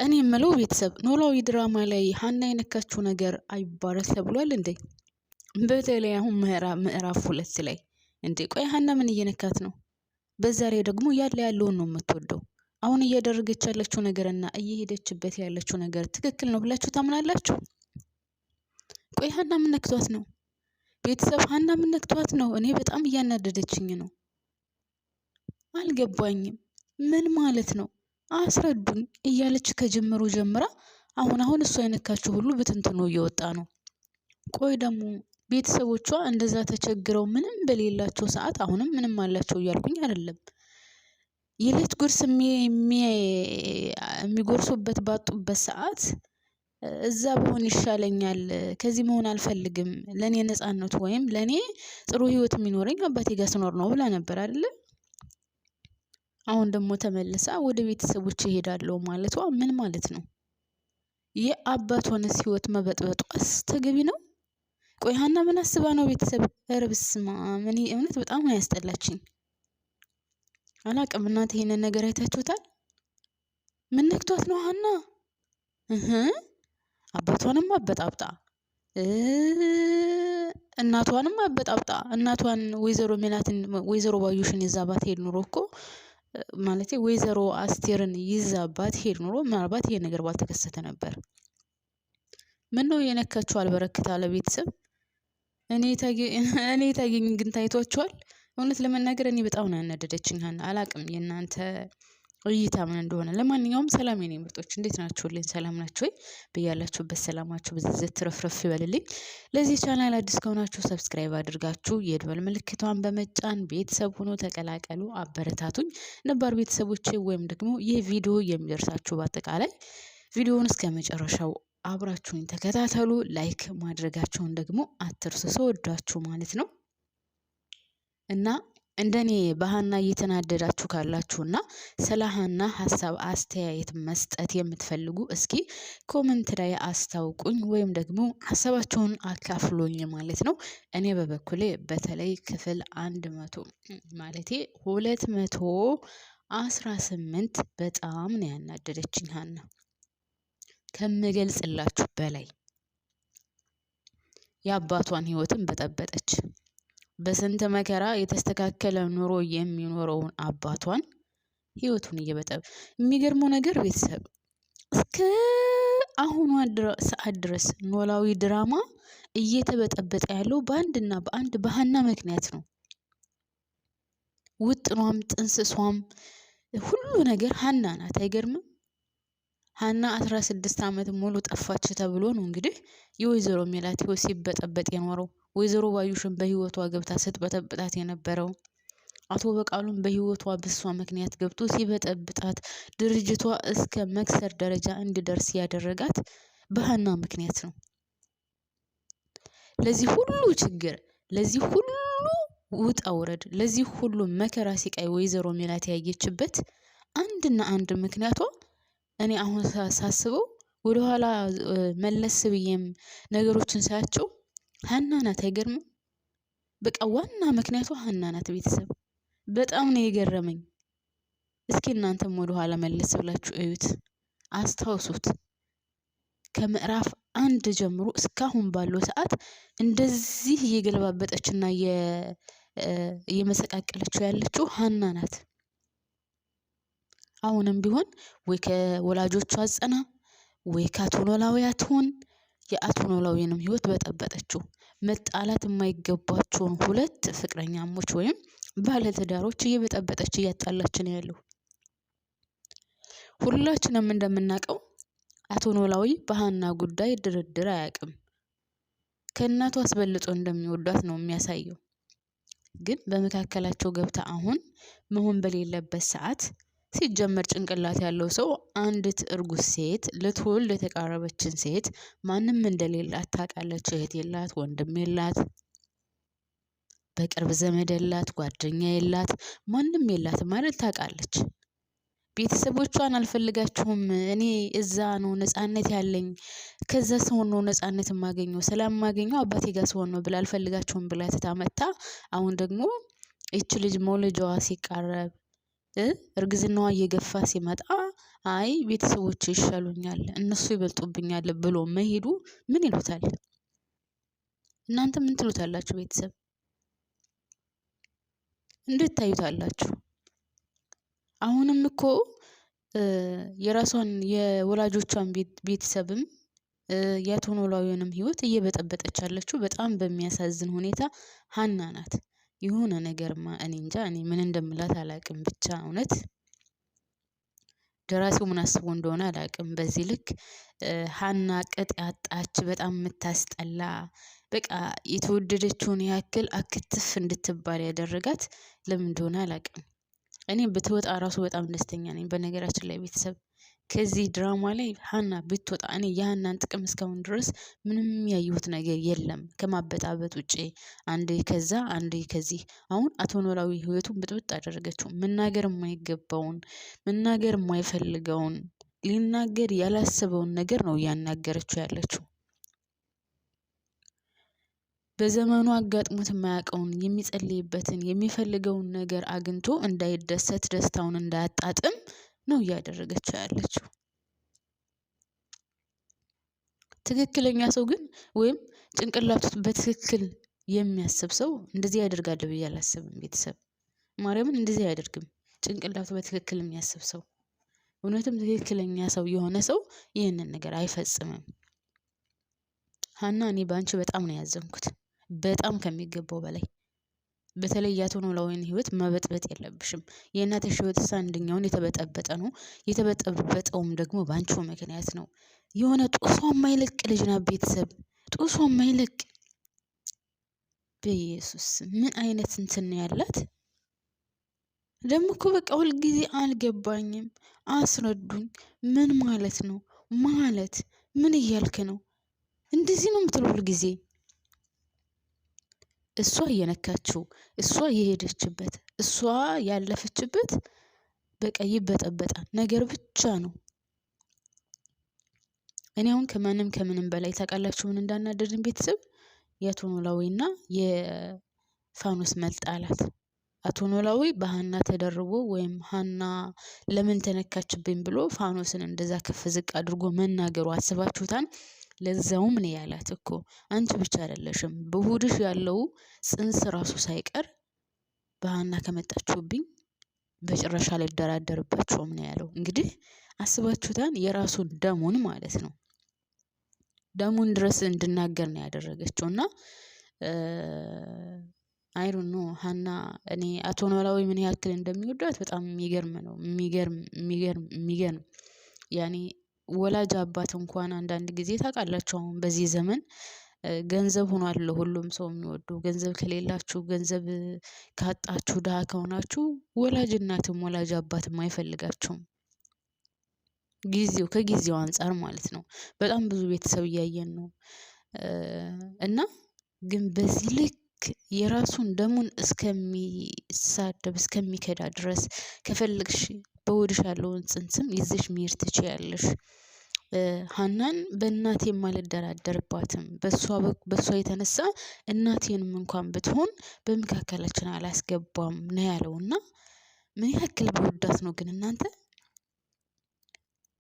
እኔ የምለው ቤተሰብ ኖላዊ ድራማ ላይ ሀና የነካችው ነገር አይባረስ ተብሏል እንዴ? በተለይ አሁን ምዕራፍ 2 ላይ እንዴ ቆይ ሀና ምን እየነካት ነው? በዛ ላይ ደግሞ ያለውን ነው የምትወደው። አሁን እያደረገች ያለችው ነገርና እየሄደችበት ያለችው ነገር ትክክል ነው ብላችሁ ታምናላችሁ? ቆይ ሀና ምን ነክቷት ነው? ቤተሰብ ሀና ምን ነክቷት ነው? እኔ በጣም እያናደደችኝ ነው። አልገባኝም። ምን ማለት ነው? አስረዱኝ እያለች ከጀመሩ ጀምራ አሁን እሷ የነካችው ሁሉ በትንትኑ እየወጣ ነው። ቆይ ደግሞ ቤተሰቦቿ እንደዛ ተቸግረው ምንም በሌላቸው ሰዓት አሁንም ምንም አላቸው እያልኩኝ አይደለም። የዕለት ጉርስ የሚጎርሱበት ባጡበት ሰዓት እዛ በሆን ይሻለኛል፣ ከዚህ መሆን አልፈልግም፣ ለኔ ነፃነት ወይም ለኔ ጥሩ ህይወት የሚኖረኝ አባቴ ጋር ስኖር ነው ብላ ነበር አይደለ? አሁን ደግሞ ተመልሳ ወደ ቤተሰቦች እሄዳለሁ ማለቷ ምን ማለት ነው? የአባቷንስ ህይወት መበጥበጧስ ተገቢ ነው? ቆይ ሀና ምን አስባ ነው? ቤተሰብ ኧረ በስመ አብ! እኔ እውነት በጣም ነው ያስጠላችኝ። አላቅም። እናንተ ይሄንን ነገር አይታችሁታል? ምን ነክቷት ነው ሀና? አባቷንም አበጣብጣ እናቷንም አበጣብጣ እናቷን ወይዘሮ ሜላትን ወይዘሮ ባዩሽን ይዛባት ሄድ ኑሮ እኮ ማለቴ ወይዘሮ አስቴርን ይዛባት ሄድ ኑሮ ምናልባት ይሄ ነገር ባልተከሰተ ነበር። ምን ነው የነካችው? አልበረክት አለ ቤተሰብ። እኔ ታገኝ ግን ታይቷቸዋል። እውነት ለመናገር እኔ በጣም ነው ያናደደችኝ ሀና። አላቅም የእናንተ እይታ ምን እንደሆነ። ለማንኛውም ሰላም የኔ ምርጦች፣ እንዴት ናችሁልኝ? ሰላም ናችሁ ወይ? በያላችሁበት ሰላማችሁ በዝዝት ትረፍረፍ ይበልልኝ። ለዚህ ቻናል አዲስ ከሆናችሁ ሰብስክራይብ አድርጋችሁ የደወል ምልክቷን በመጫን ቤተሰብ ሆኖ ተቀላቀሉ፣ አበረታቱኝ። ነባር ቤተሰቦቼ ወይም ደግሞ ይህ ቪዲዮ የሚደርሳችሁ በአጠቃላይ ቪዲዮውን እስከ መጨረሻው አብራችሁኝ ተከታተሉ። ላይክ ማድረጋችሁን ደግሞ አትርሱ፣ ስወዳችሁ ማለት ነው። እና እንደኔ በሀና እየተናደዳችሁ ካላችሁና ስለ ሀና ሀሳብ አስተያየት መስጠት የምትፈልጉ እስኪ ኮመንት ላይ አስታውቁኝ፣ ወይም ደግሞ ሀሳባችሁን አካፍሉኝ ማለት ነው። እኔ በበኩሌ በተለይ ክፍል 100 ማለቴ 218 በጣም ነው ያናደደችኝ ሀና ከምገልጽላችሁ በላይ። የአባቷን ህይወትን በጠበጠች። በስንት መከራ የተስተካከለ ኑሮ የሚኖረውን አባቷን ህይወቱን የሚገርመው ነገር ቤተሰብ እስከ አሁኗ ሰዓት ድረስ ኖላዊ ድራማ እየተበጠበጠ ያለው በአንድ በሀና ምክንያት ነው። ውጥኗም ጥንስሷም ሁሉ ነገር ሀና ናት። አይገርምም? ሀና 16 ዓመት ሙሉ ጠፋች ተብሎ ነው እንግዲህ የወይዘሮ ሜላት ህይወት ሲበጠበጥ የኖረው። ወይዘሮ ባዩሽን በህይወቷ ገብታ ስትበጠብጣት የነበረው አቶ በቃሉን በህይወቷ በሷ ምክንያት ገብቶ ሲበጠብጣት ድርጅቷ እስከ መክሰር ደረጃ እንዲደርስ ያደረጋት በሀና ምክንያት ነው። ለዚህ ሁሉ ችግር፣ ለዚህ ሁሉ ውጣ ውረድ፣ ለዚህ ሁሉ መከራ ሲቃይ ወይዘሮ ሜላት ያየችበት አንድና አንድ ምክንያቷ እኔ አሁን ሳስበው ወደኋላ መለስ ብዬም ነገሮችን ሳያቸው ሀና ናት። አይገርምም? በቃ ዋና ምክንያቷ ሀና ናት። ቤተሰብ በጣም ነው የገረመኝ። እስኪ እናንተም ወደኋላ መለስ ብላችሁ እዩት፣ አስታውሱት። ከምዕራፍ 1 ጀምሮ እስካሁን ባለው ሰዓት እንደዚህ እየገለባበጠችና እየመሰቃቀለችው ያለችው ሀና ናት። አሁንም ቢሆን ወይ ከወላጆቿ አጸና ወይ ከአቶ ኖላዊ አትሆን የአቶ ኖላዊንም ህይወት በጠበጠችው። መጣላት የማይገባቸውን 2 ፍቅረኛሞች ወይም ባለትዳሮች እየበጠበጠች እያጣላች ነው ያለው። ሁላችንም እንደምናውቀው አቶ ኖላዊ በሀና ጉዳይ ድርድር አያውቅም። ከእናቱ አስበልጦ እንደሚወዷት ነው የሚያሳየው። ግን በመካከላቸው ገብታ አሁን መሆን በሌለበት ሰዓት ሲጀመር ጭንቅላት ያለው ሰው አንዲት እርጉዝ ሴት ልትወልድ የተቃረበችን ሴት ማንም እንደሌላት ታውቃለች። እህት የላት፣ ወንድም የላት፣ በቅርብ ዘመድ የላት፣ ጓደኛ የላት፣ ማንም የላት ማለት ታውቃለች። ቤተሰቦቿን አልፈልጋችሁም፣ እኔ እዛ ነው ነፃነት ያለኝ፣ ከዛ ሰው ነው ነፃነት የማገኘው፣ ሰላም የማገኘው አባቴ ጋር ሰው ነው ብላ አልፈልጋችሁም ብላ ተታመታ። አሁን ደግሞ እቺ ልጅ መውለጃዋ ሲቃረብ እርግዝናዋ እየገፋ ሲመጣ አይ ቤተሰቦቼ ይሻሉኛል እነሱ ይበልጡብኛል ብሎ መሄዱ ምን ይሉታል? እናንተ ምን ትሉታላችሁ? ቤተሰብ እንዴት ታዩታላችሁ? አሁንም እኮ የራሷን የወላጆቿን ቤተሰብም የአቶ ኖላዊንም ህይወት እየበጠበጠች ያለችው በጣም በሚያሳዝን ሁኔታ ሀና ናት። የሆነ ነገርማ እኔ እንጃ፣ እኔ ምን እንደምላት አላቅም። ብቻ እውነት ደራሲው ምን አስቦ እንደሆነ አላቅም። በዚህ ልክ ሀና ቅጥ ያጣች በጣም የምታስጠላ በቃ የተወደደችውን ያክል አክትፍ እንድትባል ያደረጋት ለምን እንደሆነ አላቅም። እኔ ብትወጣ ራሱ በጣም ደስተኛ ነኝ። በነገራችን ላይ ቤተሰብ ከዚህ ድራማ ላይ ሀና ብትወጣ እኔ የሀናን ጥቅም እስካሁን ድረስ ምንም ያየሁት ነገር የለም ከማበጣበጥ ውጪ። አንዴ ከዛ አንዴ ከዚህ። አሁን አቶ ኖላዊ ህይወቱን ብጥብጥ አደረገችው። መናገር የማይገባውን መናገር የማይፈልገውን ሊናገር ያላሰበውን ነገር ነው እያናገረችው ያለችው። በዘመኑ አጋጥሞት የማያውቀውን የሚጸልይበትን የሚፈልገውን ነገር አግኝቶ እንዳይደሰት ደስታውን እንዳያጣጥም ነው እያደረገችው ያለችው። ትክክለኛ ሰው ግን ወይም ጭንቅላቱ በትክክል የሚያስብ ሰው እንደዚህ ያደርጋል ብዬ አላስብም። ቤተሰብ ማርያምን እንደዚህ አያደርግም። ጭንቅላቱ በትክክል የሚያስብ ሰው እውነትም ትክክለኛ ሰው የሆነ ሰው ይህንን ነገር አይፈጽምም። ሀና እኔ በአንቺ በጣም ነው ያዘንኩት፣ በጣም ከሚገባው በላይ። በተለይ የአቶ ኖላዊን ህይወት መበጥበጥ የለብሽም። የእናትሽ ህይወት አንደኛውን የተበጠበጠ ነው። የተበጠበጠውም ደግሞ ባንቺው ምክንያት ነው። የሆነ ጡሷ የማይለቅ ልጅ ናት። ቤተሰብ ጡሷ የማይለቅ በኢየሱስ ምን አይነት እንትን ያላት ደግሞ እኮ በቃ ሁልጊዜ አልገባኝም፣ አስረዱኝ። ምን ማለት ነው ማለት ምን እያልክ ነው? እንደዚህ ነው የምትለው ሁልጊዜ። እሷ እየነካችው እሷ የሄደችበት እሷ ያለፈችበት በቃ ይበጠበጣል ነገር ብቻ ነው። እኔ አሁን ከምንም በላይ ታውቃላችሁ ምን እንዳናደድን ቤተሰብ? የአቶ ኖላዊና የፋኖስ መጣላት። አቶ ኖላዊ በሀና ተደርቦ ወይም ሀና ለምን ተነካችብኝ ብሎ ፋኖስን እንደዛ ከፍ ዝቅ አድርጎ መናገሩ አስባችሁታል? ለዛውም ነው ያላት እኮ አንቺ ብቻ አይደለሽም በሆድሽ ያለው ጽንስ ራሱ ሳይቀር በሀና ከመጣችሁብኝ በጭራሽ አልደራደርባችሁም ነው ያለው። እንግዲህ አስባችሁታል? የራሱን ደሙን ማለት ነው ደሙን ድረስ እንድናገር ነው ያደረገችው። እና አይሩን ነው ሀና እኔ አቶ ኖላዊ ምን ያክል እንደሚወዳት በጣም የሚገርም ነው። የሚገርም ያኔ ወላጅ አባት እንኳን አንዳንድ ጊዜ ታውቃላችሁ አሁን በዚህ ዘመን ገንዘብ ሆኗል ሁሉም ሰው የሚወደው። ገንዘብ ከሌላችሁ ገንዘብ ካጣችሁ ድሃ ከሆናችሁ ወላጅ እናትም ወላጅ አባትም አይፈልጋችሁም። ከጊዜው አንፃር ማለት ነው። በጣም ብዙ ቤተሰብ እያየን ነው። እና ግን በዚህ ልክ የራሱን ደሙን እስከሚሳደብ እስከሚከዳ ድረስ ከፈለግሽ በሆድሽ ያለውን ጽንስም ይዘሽ መሄድ ትችያለሽ። ሀናን በእናቴም አልደራደርባትም፣ በሷ የተነሳ እናቴንም እንኳን ብትሆን በመካከላችን አላስገባም ነው ያለውና ምን ያክል በወዳት ነው ግን እናንተ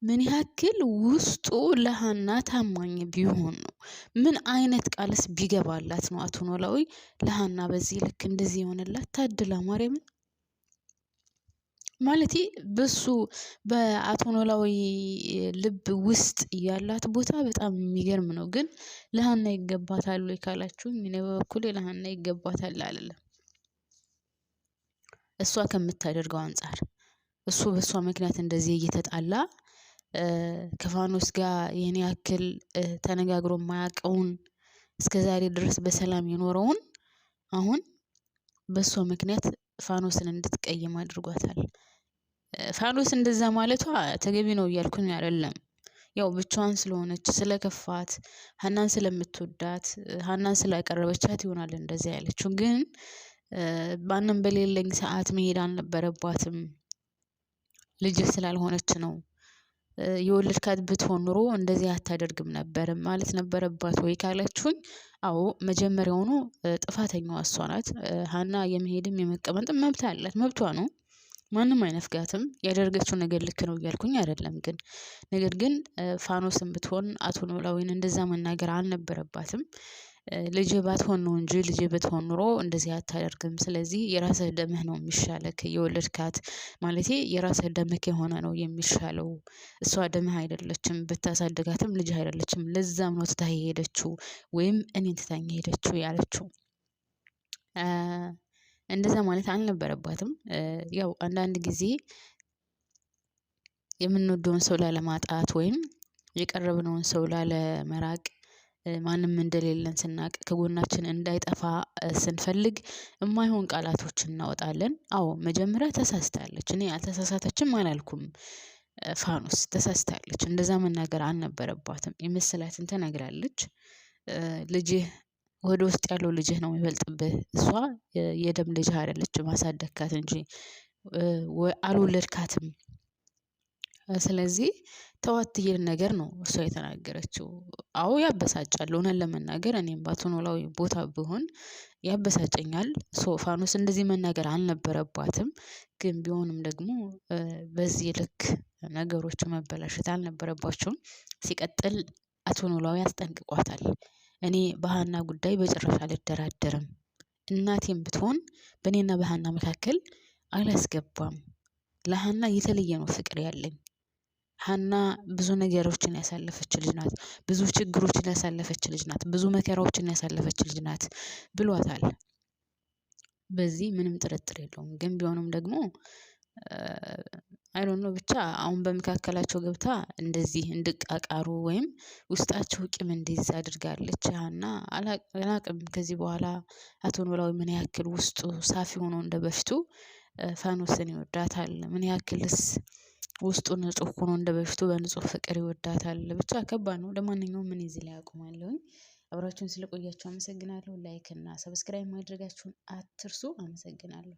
ምን ያክል ውስጡ ለሀና ታማኝ ቢሆን ነው? ምን አይነት ቃልስ ቢገባላት ነው አቶ ኖላዊ ለሀና በዚህ ልክ እንደዚህ የሆነላት? ታድላ ማርያምን ማለቴ በሱ በአቶ ኖላዊ ልብ ውስጥ ያላት ቦታ በጣም የሚገርም ነው። ግን ለሀና ይገባታል ወይ ካላችሁኝ እኔ በበኩሌ ለሀና ይገባታል አልልም። እሷ ከምታደርገው አንፃር እሱ በእሷ ምክንያት እንደዚህ እየተጣላ ከፋኖስ ጋር ይህን ያክል ተነጋግሮ የማያውቀውን እስከዛሬ ድረስ በሰላም የኖረውን አሁን በሷ ምክንያት ፋኖስን እንድትቀይም አድርጓታል። ፋኖስ እንደዛ ማለቷ ተገቢ ነው እያልኩኝ አይደለም። ያው ብቻዋን ስለሆነች ስለከፋት ሀናን ስለምትወዳት ሀናን ስላቀረበቻት ይሆናል እንደዛ ያለችው። ግን ማንም በሌለኝ ሰዓት መሄድ አልነበረባትም። ልጅ ስላልሆነች ነው። የወለድካት ብትሆን ኑሮ እንደዚህ አታደርግም ነበር ማለት ነበረባት ወይ ካላችሁኝ፣ አዎ መጀመሪያውኑ ጥፋተኛዋ እሷ ናት። ሀና የመሄድም የመቀመጥም መብት አላት፣ መብቷ ነው። ማንም አይነፍጋትም። ያደረገችው ነገር ልክ ነው እያልኩኝ አይደለም። ግን ነገር ግን ፋኖስም ብትሆን አቶ ኖላዊን እንደዛ መናገር አልነበረባትም። ልጅህ ባትሆን ነው እንጂ ልጅህ ብትሆን ኑሮ እንደዚህ አታደርግም። ስለዚህ የራስህ ደምህ ነው የሚሻለክ የወለድካት ማለቴ የራስህ ደምህ የሆነ ነው የሚሻለው። እሷ ደምህ አይደለችም፣ ብታሳድጋትም ልጅህ አይደለችም። ለዛም ነው ትታህ የሄደችው ወይም እኔን ትታኝ ሄደችው ያለችው። እንደዛ ማለት አልነበረባትም። ያው አንዳንድ ጊዜ የምንወደውን ሰው ላለማጣት ወይም የቀረብነውን ሰው ላለመራቅ ማንም እንደሌለን ስናቅ ከጎናችን እንዳይጠፋ ስንፈልግ የማይሆን ቃላቶችን እናወጣለን። አዎ መጀመሪያ ተሳስታለች። እኔ አልተሳሳተችም አላልኩም። ፋኖስ ተሳስታለች። እንደዛ መናገር አልነበረባትም። የመሰላትን ተናግራለች። ልጅህ ወደ ውስጥ ያለው ልጅህ ነው የሚበልጥብህ። እሷ የደም ልጅህ አይደለችም፣ አሳደግካት እንጂ አልወለድካትም። ስለዚህ ተዋት ይሄን ነገር ነው እሷ የተናገረችው። አዎ ያበሳጫል። እውነት ለመናገር እኔም በአቶ ኖላዊ ቦታ ብሆን ያበሳጨኛል። ፋኖስ እንደዚህ መናገር አልነበረባትም። ግን ቢሆንም ደግሞ በዚህ ልክ ነገሮች መበላሸት አልነበረባቸውም። ሲቀጥል አቶ ኖላዊ አስጠንቅቋታል። እኔ በሀና ጉዳይ በጭራሽ አልደራደርም። እናቴም ብትሆን በእኔና በሀና መካከል አላስገባም። ለሀና የተለየ ነው ፍቅር ያለኝ። ሀና ብዙ ነገሮችን ያሳለፈች ልጅ ናት። ብዙ ችግሮችን ያሳለፈች ልጅ ናት። ብዙ መከራዎችን ያሳለፈች ልጅ ናት ብሏታል። በዚህ ምንም ጥርጥር የለውም። ግን ቢሆንም ደግሞ አይ ዶንት ኖ ብቻ አሁን በመካከላቸው ገብታ እንደዚህ እንዲቃቃሩ ወይም ውስጣቸው ቂም እንዲይዝ አድርጋለች ሀና። አላቅም ከዚህ በኋላ አቶ ኖላዊ ምን ያክል ውስጡ ሳፊ ሆኖ እንደበፊቱ ፋኖስን ይወዳታል? ምን ያክልስ ውስጡ ንጹህ ሆኖ እንደበፊቱ በንጹህ ፍቅር ይወዳታል? ብቻ ከባድ ነው። ለማንኛውም እኔ እዚህ ላይ አቁማለሁኝ። አብራችሁን ስለቆያችሁ አመሰግናለሁ። ላይክ እና ሰብስክራይብ ማድረጋችሁን አትርሱ። አመሰግናለሁ።